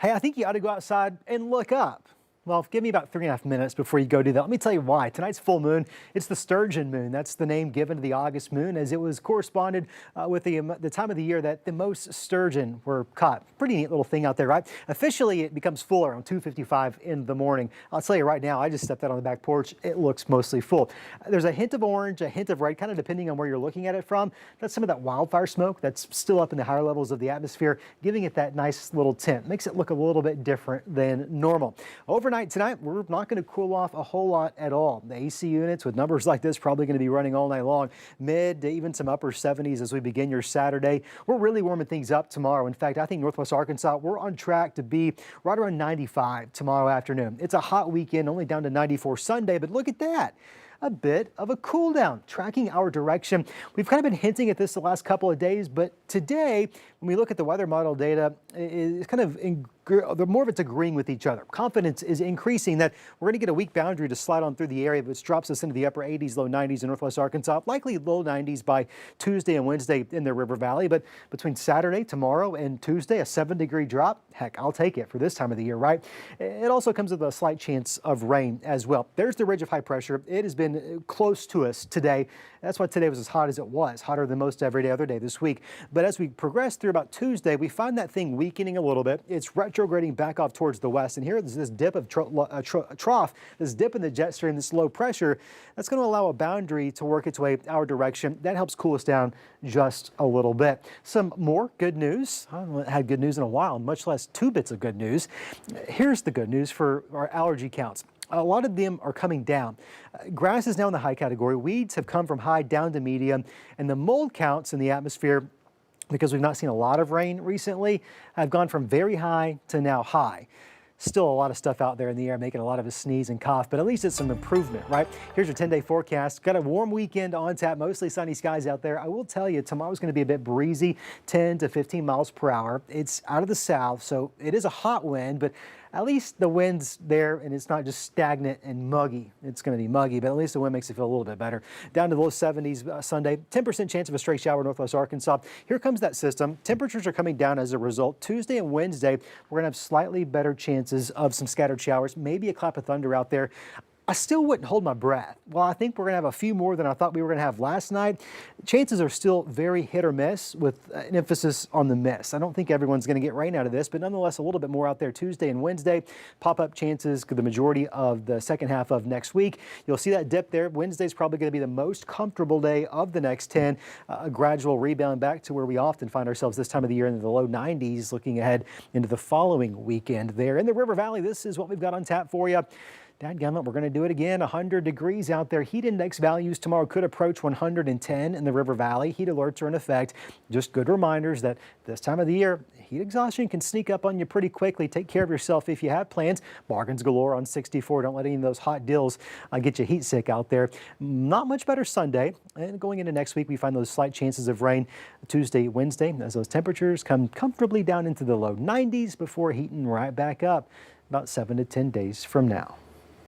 Hey, I think you ought to go outside and look up. Well, give me about 3.5 minutes before you go do that. Let me tell you why. Tonight's full moon, it's the sturgeon moon. That's the name given to the August moon, as it was corresponded with the time of the year that the most sturgeon were caught. Pretty neat little thing out there, right? Officially, it becomes full around 2:55 in the morning. I'll tell you right now, I just stepped out on the back porch. It looks mostly full. There's a hint of orange, a hint of red, kind of depending on where you're looking at it from. That's some of that wildfire smoke that's still up in the higher levels of the atmosphere, giving it that nice little tint. Makes it look a little bit different than normal. Overnight tonight, we're not going to cool off a whole lot at all. The AC units with numbers like this probably going to be running all night long, mid to even some upper 70s as we begin your Saturday. We're really warming things up tomorrow. In fact, I think Northwest Arkansas, we're on track to be right around 95 tomorrow afternoon. It's a hot weekend, only down to 94 Sunday, but look at that. A bit of a cool down, tracking our direction. We've kind of been hinting at this the last couple of days, but today, when we look at the weather model data, it's kind of more of it's agreeing with each other. Confidence is increasing that we're going to get a weak boundary to slide on through the area, which drops us into the upper 80s, low 90s in Northwest Arkansas, likely low 90s by Tuesday and Wednesday in the River Valley. But between Saturday, tomorrow, and Tuesday, a 7-degree drop. Heck, I'll take it for this time of the year, right? It also comes with a slight chance of rain as well. There's the ridge of high pressure. It has been close to us today. That's why today was as hot as it was, hotter than most every day other day this week. But as we progress through about Tuesday, we find that thing weakening a little bit. It's retrograding back off towards the west. And here is this dip of trough, this dip in the jet stream, this low pressure, that's going to allow a boundary to work its way our direction. That helps cool us down just a little bit. Some more good news. I haven't had good news in a while, much less 2 bits of good news. Here's the good news for our allergy counts. A lot of them are coming down. Grass is now in the high category. Weeds have come from high down to medium, and the mold counts in the atmosphere, because we've not seen a lot of rain recently, have gone from very high to now high. Still a lot of stuff out there in the air making a lot of us sneeze and cough, but at least it's some improvement, right? Here's your 10-day forecast. Got a warm weekend on tap, mostly sunny skies out there. I will tell you, tomorrow's going to be a bit breezy, 10 to 15 miles per hour. It's out of the south, so it is a hot wind, but at least the wind's there and it's not just stagnant and muggy. It's going to be muggy, but at least the wind makes it feel a little bit better. Down to the low 70s Sunday, 10% chance of a stray shower in Northwest Arkansas. Here comes that system. Temperatures are coming down as a result. Tuesday and Wednesday, we're going to have slightly better chances of some scattered showers, maybe a clap of thunder out there. I still wouldn't hold my breath. Well, I think we're going to have a few more than I thought we were going to have last night. Chances are still very hit or miss, with an emphasis on the miss. I don't think everyone's going to get rain out of this, but nonetheless, a little bit more out there Tuesday and Wednesday. Pop-up chances the majority of the second half of next week. You'll see that dip there. Wednesday's probably going to be the most comfortable day of the next 10. A gradual rebound back to where we often find ourselves this time of the year, in the low 90s, looking ahead into the following weekend there. In the River Valley, this is what we've got on tap for you. Dadgummit, we're going to do it again. 100 degrees out there. Heat index values tomorrow could approach 110 in the River Valley. Heat alerts are in effect. Just good reminders that this time of the year, heat exhaustion can sneak up on you pretty quickly. Take care of yourself if you have plans. Bargains galore on 64. Don't let any of those hot deals get you heat sick out there. Not much better Sunday. And going into next week, we find those slight chances of rain Tuesday, Wednesday, as those temperatures come comfortably down into the low 90s before heating right back up about 7 to 10 days from now.